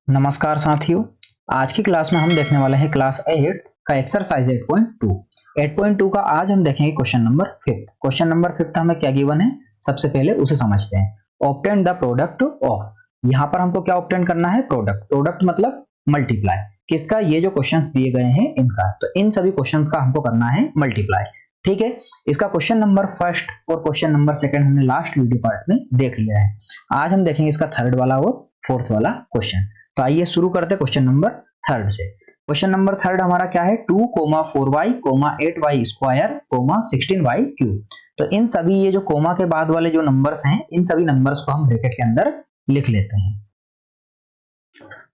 नमस्कार साथियों। आज की क्लास में हम देखने वाले हैं क्लास 8 का एक्सरसाइज 8.2। 8.2 का आज हम देखेंगे क्वेश्चन नंबर 5। क्वेश्चन नंबर 5 हमें क्या गिवन है, सबसे पहले उसे समझते हैं। ऑब्टेन द प्रोडक्ट ऑफ, यहाँ पर हमको क्या ऑब्टेन करना है, प्रोडक्ट। प्रोडक्ट मतलब मल्टीप्लाई किसका, ये जो क्वेश्चंस दिए गए हैं इनका, तो इन सभी क्वेश्चंस का हमको करना है मल्टीप्लाई। ठीक है, इसका क्वेश्चन नंबर फर्स्ट और क्वेश्चन नंबर सेकंड हमने लास्ट वीडियो पार्ट में देख लिया है। आज हम देखेंगे इसका थर्ड वाला और फोर्थ वाला क्वेश्चन। तो आइए शुरू करते हैं क्वेश्चन नंबर थर्ड से। क्वेश्चन नंबर थर्ड हमारा क्या है, 2,4y, 8y square, 16y cube. तो इन सभी ये जो कोमा के बाद वाले जो नंबर्स हैं, इन सभी नंबर्स को हम ब्रैकेट के अंदर लिख लेते हैं।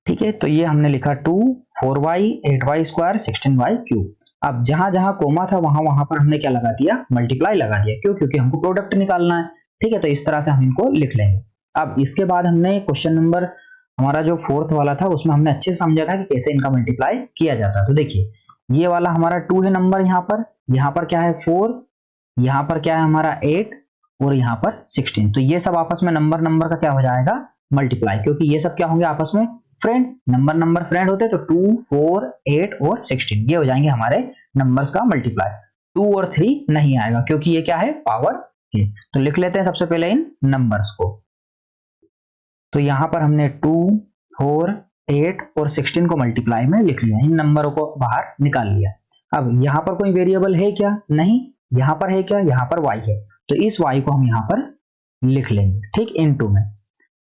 ठीक है, तो ये हमने लिखा 2, 4y, 8y square, 16y cube. अब जहां जहां कोमा था वहां वहां पर हमने क्या लगा दिया, मल्टीप्लाई लगा दिया। क्यों? क्योंकि हमको प्रोडक्ट निकालना है। ठीक है, तो इस तरह से हम इनको लिख लेंगे। अब इसके बाद हमने क्वेश्चन नंबर हमारा जो फोर्थ वाला था उसमें हमने अच्छे से समझा था कि कैसे इनका मल्टीप्लाई किया जाता है। तो देखिए, ये वाला हमारा 2 है नंबर, यहाँ पर क्या है 4, यहाँ पर क्या है हमारा 8 और यहाँ पर 16। तो ये सब आपस में नंबर का क्या हो जाएगा, मल्टीप्लाई। क्योंकि ये सब क्या होंगे आपस में फ्रेंड, नंबर फ्रेंड होते हैं। तो 2, 4, 8 और 16 ये हो जाएंगे हमारे नंबर्स का मल्टीप्लाई। 2 और 3 नहीं आएगा क्योंकि ये क्या है, पावर है। तो लिख लेते हैं सबसे पहले इन नंबर्स को। तो यहां पर हमने 2, 4, 8 और 16 को मल्टीप्लाई में लिख लिया, इन नंबरों को बाहर निकाल लिया। अब यहाँ पर कोई वेरिएबल है क्या, नहीं। यहाँ पर है क्या, यहाँ पर y है, तो इस y को हम यहाँ पर लिख लेंगे। ठीक, इनटू में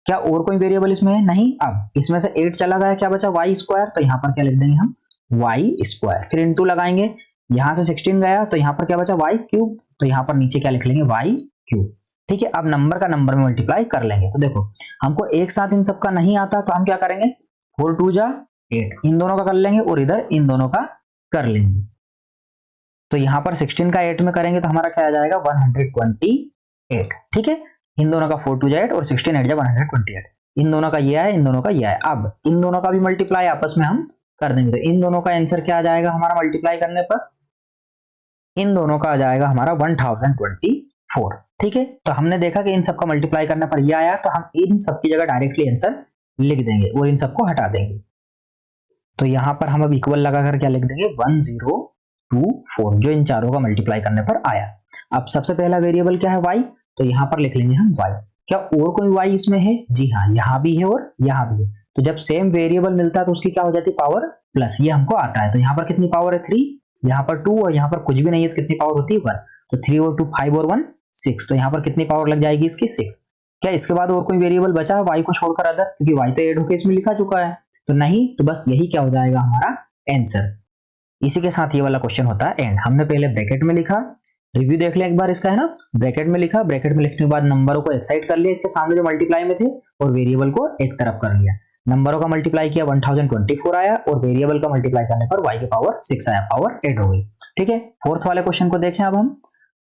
क्या और कोई वेरिएबल इसमें है, नहीं। अब इसमें से 8 चला गया, क्या बचा y स्क्वायर, तो यहाँ पर क्या लिख देंगे हम y स्क्वायर। फिर इनटू लगाएंगे, यहाँ से 16 गया तो यहाँ पर क्या बचा y क्यूब, तो यहाँ पर नीचे क्या लिख लेंगे y क्यूब। ठीक है, अब नंबर का नंबर में मल्टीप्लाई कर लेंगे। तो देखो, हमको एक साथ इन सब का नहीं आता तो हम क्या करेंगे, 4 2 जा 8, इन दोनों का कर लेंगे और इधर इन दोनों का कर लेंगे। तो यहाँ पर 16 का 8 में करेंगे तो हमारा क्या आ जाएगा, 128। ठीक है, इन दोनों का 4 2 जा 8 और 16 8 जा 128। इन दोनों का ये आया, इन दोनों का ये आया। अब इन दोनों का भी मल्टीप्लाई आपस में हम कर देंगे। तो इन दोनों का आंसर क्या आ जाएगा हमारा मल्टीप्लाई करने पर, इन दोनों का आ जाएगा हमारा 1024। ठीक है, तो हमने देखा कि इन सब का मल्टीप्लाई करने पर ये आया, तो हम इन सब की जगह डायरेक्टली आंसर लिख देंगे और इन सबको हटा देंगे। तो यहां पर हम अब इक्वल लगाकर क्या लिख देंगे, 1024, जो इन चारों का मल्टीप्लाई करने पर आया। अब सबसे पहला वेरिएबल क्या है, y, तो यहां पर लिख लेंगे हम y। क्या और कोई y इसमें है, जी हाँ, यहां भी है और यहां भी है। तो जब सेम वेरिएबल मिलता है तो उसकी क्या हो जाती है, पावर प्लस। ये हमको आता है, तो यहाँ पर कितनी पावर है, 3, यहाँ पर 2 और यहाँ पर कुछ भी नहीं है तो कितनी पावर होती है, 1। तो 3 और 2 5 और 1 6, तो यहाँ पर कितनी पावर लग जाएगी इसकी, 6। क्या इसके बाद और कोई वेरिएबल बचा है y को छोड़कर अदर, क्योंकि y तो ऐड होकर इसमें लिखा चुका है, तो नहीं। तो बस यही क्या हो जाएगा हमारा आंसर। इसी के साथ ये वाला क्वेश्चन होता है एंड। हमने पहले ब्रैकेट में लिखा, रिव्यू देख लिया एक बार इसका, है ना। ब्रैकेट में लिखा, ब्रैकेट में लिखने के बाद नंबरों को एक साइड कर लिया इसके सामने जो मल्टीप्लाई में थे, और वेरिएबल को एक तरफ कर लिया। नंबरों का मल्टीप्लाई किया 1024 आया, और वेरिएबल का मल्टीप्लाई करने पर y की पावर 6 आया, पावर 8 हो गई। ठीक है, फोर्थ वाले क्वेश्चन को देखें अब हम।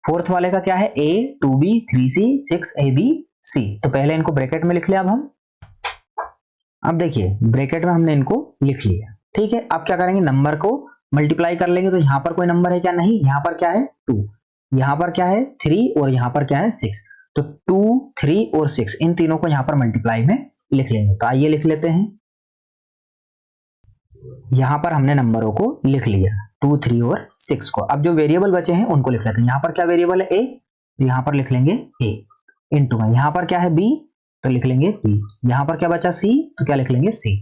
फोर्थ वाले का क्या है, a 2b 3c 6ab c। तो पहले इनको ब्रैकेट में लिख लिया अब हम। अब देखिए, ब्रैकेट में हमने इनको लिख लिया। ठीक है, अब क्या करेंगे, नंबर को मल्टीप्लाई कर लेंगे। तो यहाँ पर कोई नंबर है क्या, नहीं। यहाँ पर क्या है 2, यहाँ पर क्या है 3 और यहाँ पर क्या है 6। तो 2, 3 और 6 इन तीनों को यहाँ पर मल्टीप्लाई में लिख लेंगे। तो आइए लिख लेते हैं। यहाँ पर हमने नंबरों को लिख लिया, 2, 3 और 6 को। अब जो वेरिएबल बचे हैं उनको लिख लेते हैं। यहाँ पर क्या वेरिएबल है, a, तो यहाँ पर लिख लेंगे a इंटू में। यहाँ पर क्या है b, तो लिख लेंगे b। यहाँ पर क्या बचा c, तो क्या लिख लेंगे c।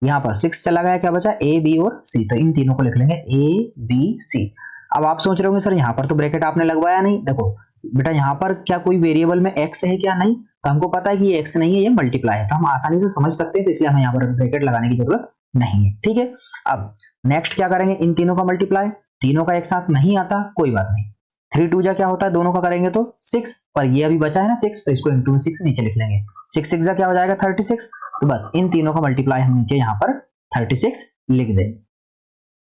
यहाँ पर 6 चला गया, क्या बचा a, b और c, तो इन तीनों को लिख लेंगे a, b, c। अब आप सोच रहे होंगे सर यहाँ पर तो ब्रैकेट आपने लगवाया नहीं। देखो बेटा, यहाँ पर क्या कोई वेरिएबल में x है क्या, नहीं। तो हमको पता है कि ये x नहीं है, ये मल्टीप्लाई है, तो हम आसानी से समझ सकते हैं। तो इसलिए हमें यहाँ पर ब्रैकेट लगाने की जरूरत नहीं है। ठीक है, अब नेक्स्ट क्या करेंगे, इन तीनों का मल्टीप्लाई। तीनों का एक साथ नहीं आता, कोई बात नहीं। 3 2 जा क्या होता है, दोनों का करेंगे तो 6, पर ये अभी बचा है ना 6, तो इसको इंटू में 6 नीचे लिख लेंगे। 6 6 जा क्या हो जाएगा 36। तो बस इन तीनों का मल्टीप्लाई हम नीचे यहाँ पर 36 लिख देंगे।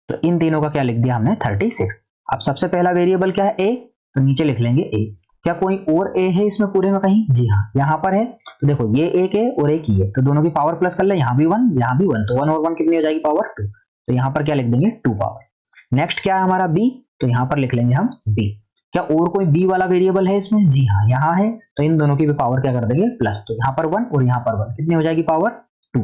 तो इन तीनों का क्या लिख दिया हमने, 36। अब सबसे पहला वेरिएबल क्या है, a, तो नीचे लिख लेंगे a। क्या कोई और a है इसमें पूरे में कहीं, जी हाँ, यहाँ पर है। तो देखो ये एक है और एक ये, तो दोनों की पावर प्लस कर ले, यहाँ भी 1 यहाँ भी 1, तो 1 और 1 कितनी हो जाएगी, पावर 2। तो यहाँ पर क्या लिख देंगे, 2 पावर। नेक्स्ट क्या है हमारा b, तो यहाँ पर लिख लेंगे हम b। क्या और कोई b वाला वेरिएबल है इसमें, जी हाँ, यहाँ है। तो इन दोनों की भी पावर क्या कर देंगे, प्लस। तो यहाँ पर 1 और यहाँ पर 1, कितनी हो जाएगी, पावर 2।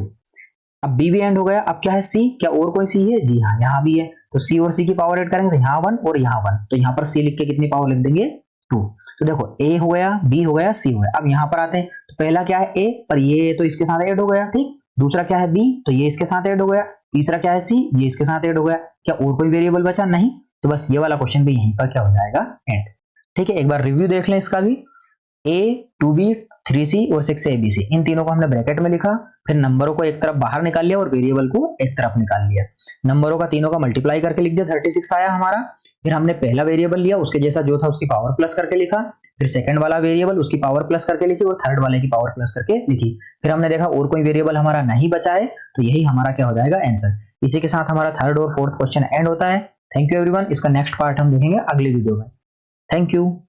अब बी भी एंड हो गया, अब क्या है सी, क्या और कोई सी है? जी हाँ, यहाँ भी है, तो सी और सी की पावर ऐड करेंगे तो यहाँ 1 और यहाँ 1, तो यहाँ पर सी लिख के कितनी पावर लिख देंगे? 2। तो देखो ए हो गया, बी हो गया, सी हो गया। अब यहाँ पर आते हैं, तो पहला क्या है? ए, पर ये तो इसके साथ ऐड हो गया, ठीक। दूसरा क्या है? बी, तो ये इसके साथ ऐड हो गया। तीसरा क्या है? सी, ये इसके साथ ऐड हो गया। क्या और कोई वेरिएबल बचा? नहीं। तो बस ये वाला क्वेश्चन भी यहीं पर क्या हो जाएगा? एंड। ठीक है, एक बार रिव्यू देख लें इसका भी। ए, 2b, 3c और 6abc, इन तीनों को हमने ब्रैकेट में लिखा, फिर नंबरों को एक तरफ बाहर निकाल लिया और वेरिएबल को एक तरफ निकाल लिया। नंबरों का तीनों का मल्टीप्लाई करके लिख दिया, 36 आया हमारा। फिर हमने पहला वेरिएबल लिया, उसके जैसा जो था उसकी पावर प्लस करके लिखा, फिर सेकंड वाला वेरिएबल उसकी पावर प्लस करके लिखी और थर्ड वाले की पावर प्लस करके लिखी। फिर हमने देखा और कोई वेरिएबल हमारा नहीं बचा है, तो यही हमारा क्या हो जाएगा? आंसर। इसी के साथ हमारा थर्ड और फोर्थ क्वेश्चन एंड होता है। थैंक यू एवरीवन, इसका नेक्स्ट पार्ट हम देखेंगे अगली वीडियो में। Thank you.